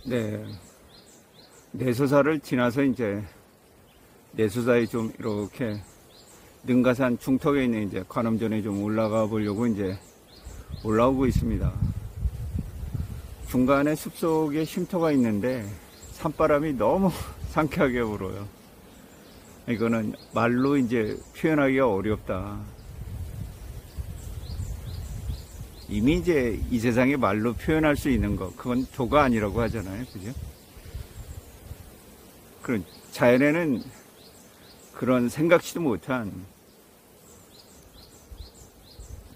네, 내소사를 지나서 이제 내소사에 좀 이렇게 능가산 중턱에 있는 이제 관음전에 좀 올라가 보려고 이제 올라오고 있습니다. 중간에 숲속에 쉼터가 있는데 산바람이 너무 상쾌하게 불어요. 이거는 말로 이제 표현하기가 어렵다. 이미 이제 이 세상에 말로 표현할 수 있는 거, 그건 도가 아니라고 하잖아요. 그죠? 그런 자연에는 그런 생각지도 못한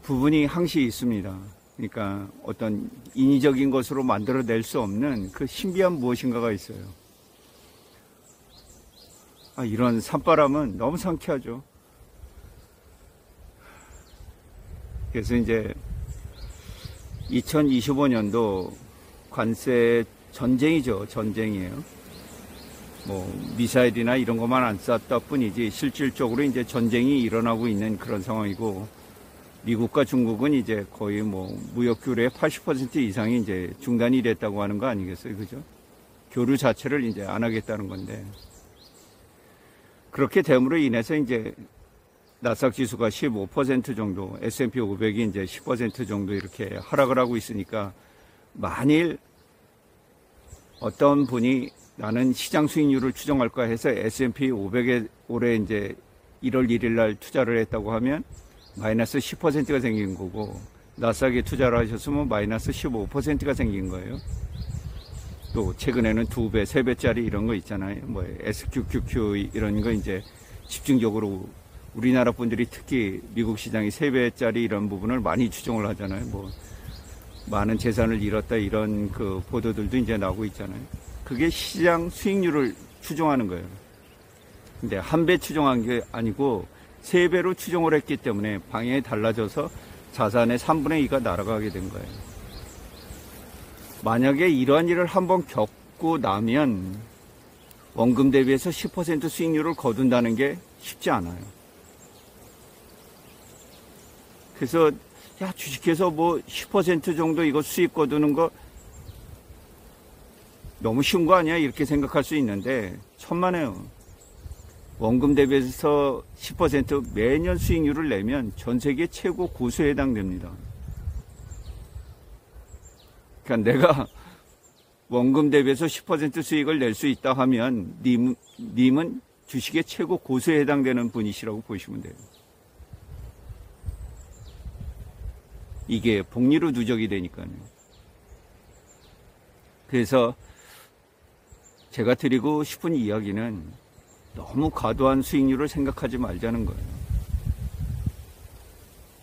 부분이 항시 있습니다. 그러니까 어떤 인위적인 것으로 만들어낼 수 없는 그 신비한 무엇인가가 있어요. 이런 산바람은 너무 상쾌하죠. 그래서 이제 2025년도 관세 전쟁이죠. 전쟁이에요. 뭐 미사일이나 이런 것만 안 쐈다 뿐이지 실질적으로 이제 전쟁이 일어나고 있는 그런 상황이고, 미국과 중국은 이제 거의 뭐 무역 교류의 80% 이상이 이제 중단이 됐다고 하는 거 아니겠어요? 그죠? 교류 자체를 이제 안 하겠다는 건데, 그렇게 됨으로 인해서 이제 나스닥 지수가 15% 정도, S&P 500이 이제 10% 정도 이렇게 하락을 하고 있으니까, 만일 어떤 분이 나는 시장 수익률을 추정할까 해서 S&P 500에 올해 이제 1월 1일 날 투자를 했다고 하면 마이너스 10%가 생긴 거고, 나스닥에 투자를 하셨으면 마이너스 15%가 생긴 거예요. 또 최근에는 2배, 3배짜리 이런 거 있잖아요. 뭐 SQQQ 이런 거 이제 집중적으로 우리나라 분들이 특히 미국 시장이 3배짜리 이런 부분을 많이 추정을 하잖아요. 뭐 많은 재산을 잃었다 이런 그 보도들도 이제 나오고 있잖아요. 그게 시장 수익률을 추정하는 거예요. 근데 1배 추정한 게 아니고 3배로 추정을 했기 때문에 방향이 달라져서 자산의 3분의 2가 날아가게 된 거예요. 만약에 이러한 일을 한번 겪고 나면 원금 대비해서 10% 수익률을 거둔다는 게 쉽지 않아요. 그래서 야, 주식해서 뭐 10% 정도 이거 수익 거두는 거 너무 쉬운 거 아니야? 이렇게 생각할 수 있는데 천만에요. 원금 대비해서 10% 매년 수익률을 내면 전 세계 최고 고수에 해당됩니다. 그러니까 내가 원금 대비해서 10% 수익을 낼 수 있다 하면 님은 주식의 최고 고수에 해당되는 분이시라고 보시면 돼요. 이게 복리로 누적이 되니까요. 그래서 제가 드리고 싶은 이야기는 너무 과도한 수익률을 생각하지 말자는 거예요.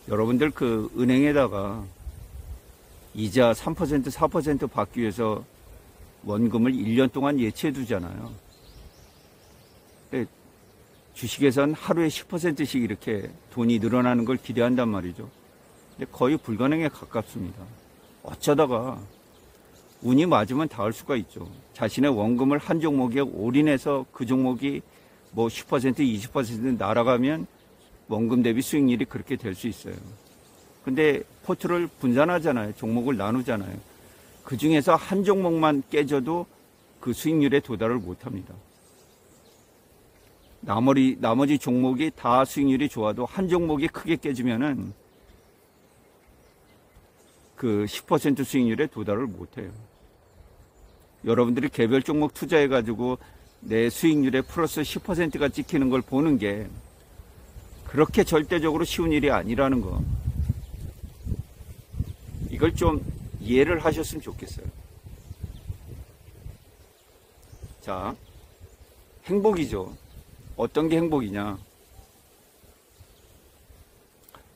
여러분들 그 은행에다가 이자 3%, 4% 받기 위해서 원금을 1년 동안 예치해 두잖아요. 근데 주식에선 하루에 10%씩 이렇게 돈이 늘어나는 걸 기대한단 말이죠. 근데 거의 불가능에 가깝습니다. 어쩌다가 운이 맞으면 닿을 수가 있죠. 자신의 원금을 한 종목에 올인해서 그 종목이 뭐 10%, 20% 날아가면 원금 대비 수익률이 그렇게 될 수 있어요. 근데 포트를 분산하잖아요. 종목을 나누잖아요. 그 중에서 한 종목만 깨져도 그 수익률에 도달을 못합니다. 나머지 종목이 다 수익률이 좋아도 한 종목이 크게 깨지면은 그 10% 수익률에 도달을 못해요. 여러분들이 개별 종목 투자해가지고 내 수익률에 플러스 10%가 찍히는 걸 보는 게 그렇게 절대적으로 쉬운 일이 아니라는 거. 이걸 좀 이해를 하셨으면 좋겠어요. 자, 행복이죠. 어떤 게 행복이냐.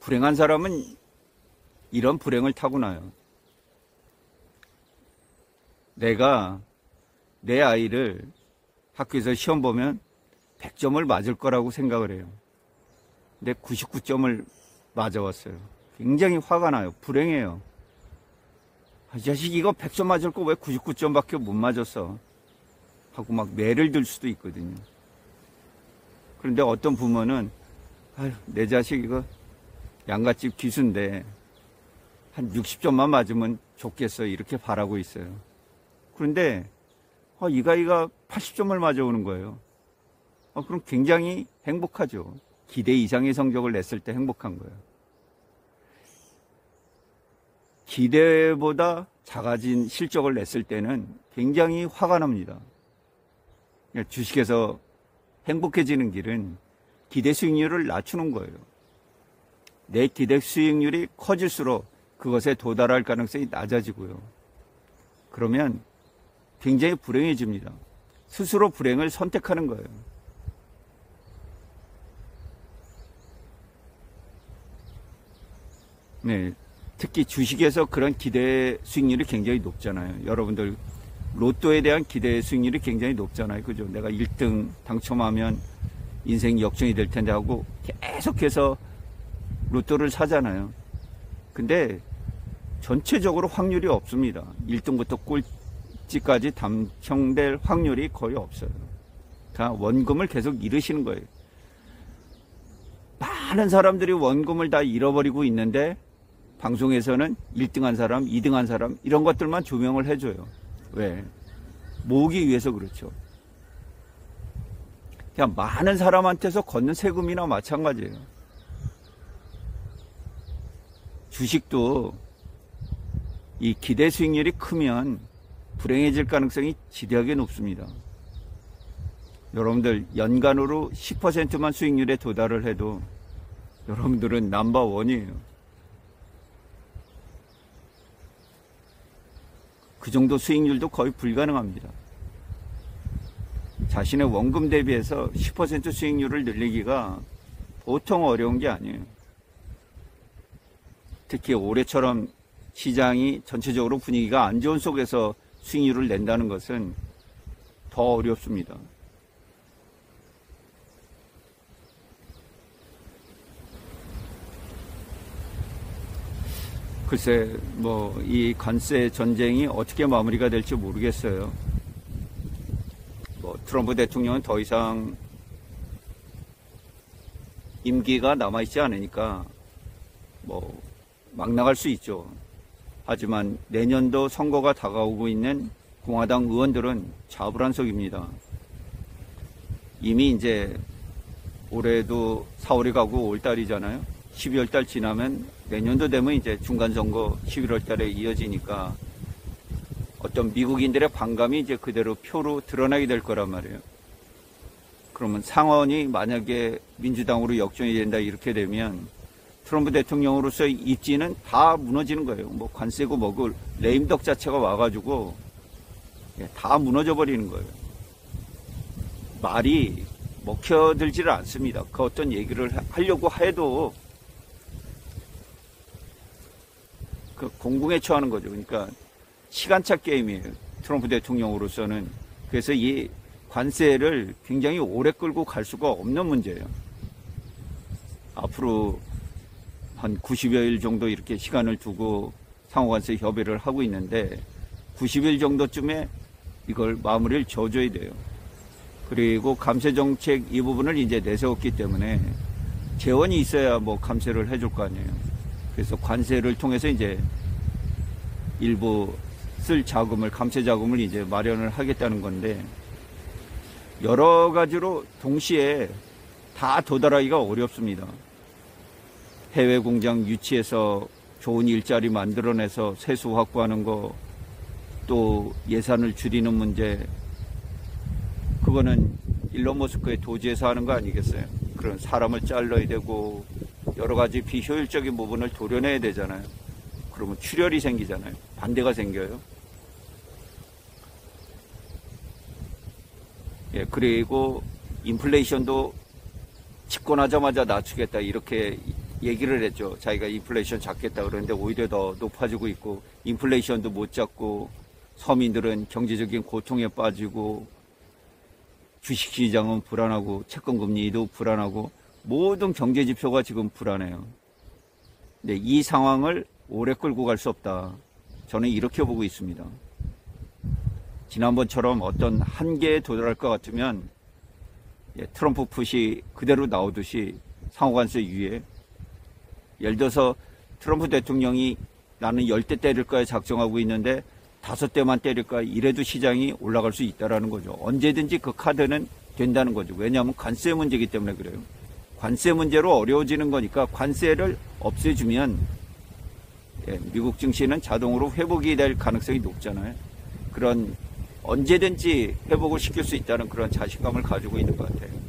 불행한 사람은 이런 불행을 타고나요. 내가 내 아이를 학교에서 시험 보면 100점을 맞을 거라고 생각을 해요. 근데 99점을 맞아왔어요. 굉장히 화가 나요. 불행해요. 이 자식 이거 100점 맞을 거 왜 99점밖에 못 맞았어? 하고 막 매를 들 수도 있거든요. 그런데 어떤 부모는 아유, 내 자식 이거 양갓집 기수인데 한 60점만 맞으면 좋겠어 이렇게 바라고 있어요. 그런데 이가이가 80점을 맞아오는 거예요. 그럼 굉장히 행복하죠. 기대 이상의 성적을 냈을 때 행복한 거예요. 기대보다 작아진 실적을 냈을 때는 굉장히 화가 납니다. 주식에서 행복해지는 길은 기대 수익률을 낮추는 거예요. 내 기대 수익률이 커질수록 그것에 도달할 가능성이 낮아지고요. 그러면 굉장히 불행해집니다. 스스로 불행을 선택하는 거예요. 네, 특히 주식에서 그런 기대 수익률이 굉장히 높잖아요. 여러분들 로또에 대한 기대 수익률이 굉장히 높잖아요. 그죠? 내가 1등 당첨하면 인생 역전이 될 텐데 하고 계속해서 로또를 사잖아요. 근데 전체적으로 확률이 없습니다. 1등부터 꼴찌까지 당첨될 확률이 거의 없어요. 다 원금을 계속 잃으시는 거예요. 많은 사람들이 원금을 다 잃어버리고 있는데 방송에서는 1등한 사람, 2등한 사람 이런 것들만 조명을 해줘요. 왜? 모으기 위해서 그렇죠. 그냥 많은 사람한테서 걷는 세금이나 마찬가지예요. 주식도 이 기대 수익률이 크면 불행해질 가능성이 지대하게 높습니다. 여러분들 연간으로 10%만 수익률에 도달을 해도 여러분들은 넘버원이에요. 그 정도 수익률도 거의 불가능합니다. 자신의 원금 대비해서 10% 수익률을 늘리기가 보통 어려운 게 아니에요. 특히 올해처럼 시장이 전체적으로 분위기가 안 좋은 속에서 수익률을 낸다는 것은 더 어렵습니다. 글쎄, 이 관세 전쟁이 어떻게 마무리가 될지 모르겠어요. 트럼프 대통령은 더 이상 임기가 남아있지 않으니까 막 나갈 수 있죠. 하지만 내년도 선거가 다가오고 있는 공화당 의원들은 좌불안석입니다. 이미 이제 올해도 4월이 가고 5월달이잖아요. 12월달 지나면 내년도 되면 이제 중간선거 11월달에 이어지니까 어떤 미국인들의 반감이 이제 그대로 표로 드러나게 될 거란 말이에요. 그러면 상원이 만약에 민주당으로 역전이 된다 이렇게 되면 트럼프 대통령으로서의 입지는 다 무너지는 거예요. 관세고 뭐고 레임덕 자체가 와가지고 다 무너져 버리는 거예요. 말이 먹혀들지를 않습니다. 그 어떤 얘기를 하려고 해도 그 공궁에 처하는 거죠. 그러니까 시간차 게임이에요. 트럼프 대통령으로서는. 그래서 이 관세를 굉장히 오래 끌고 갈 수가 없는 문제예요. 앞으로 한 90여일 정도 이렇게 시간을 두고 상호관세 협의를 하고 있는데 90일 정도쯤에 이걸 마무리를 지어줘야 돼요. 그리고 감세정책 이 부분을 이제 내세웠기 때문에 재원이 있어야 감세를 해줄 거 아니에요. 그래서 관세를 통해서 이제 일부 쓸 자금을, 감세 자금을 이제 마련을 하겠다는 건데 여러 가지로 동시에 다 도달하기가 어렵습니다. 해외 공장 유치해서 좋은 일자리 만들어내서 세수 확보하는 거, 또 예산을 줄이는 문제, 그거는 일론 머스크의 도지에서 하는 거 아니겠어요? 그런 사람을 잘라야 되고 여러 가지 비효율적인 부분을 도려내야 되잖아요. 그러면 출혈이 생기잖아요. 반대가 생겨요. 그리고 인플레이션도 집권하자마자 낮추겠다 이렇게 얘기를 했죠. 자기가 인플레이션 잡겠다 그러는데 오히려 더 높아지고 있고 인플레이션도 못 잡고 서민들은 경제적인 고통에 빠지고 주식시장은 불안하고 채권금리도 불안하고 모든 경제지표가 지금 불안해요. 근데 이 상황을 오래 끌고 갈 수 없다. 저는 이렇게 보고 있습니다. 지난번처럼 어떤 한계에 도달할 것 같으면 트럼프 풋이 그대로 나오듯이 상호관세 유예, 예를 들어서 트럼프 대통령이 나는 열대 때릴 거에 작정하고 있는데 5대만 때릴까 이래도 시장이 올라갈 수 있다라는 거죠. 언제든지 그 카드는 된다는 거죠. 왜냐하면 관세 문제이기 때문에 그래요. 관세 문제로 어려워지는 거니까 관세를 없애주면 미국 증시는 자동으로 회복이 될 가능성이 높잖아요. 그런 언제든지 회복을 시킬 수 있다는 그런 자신감을 가지고 있는 것 같아요.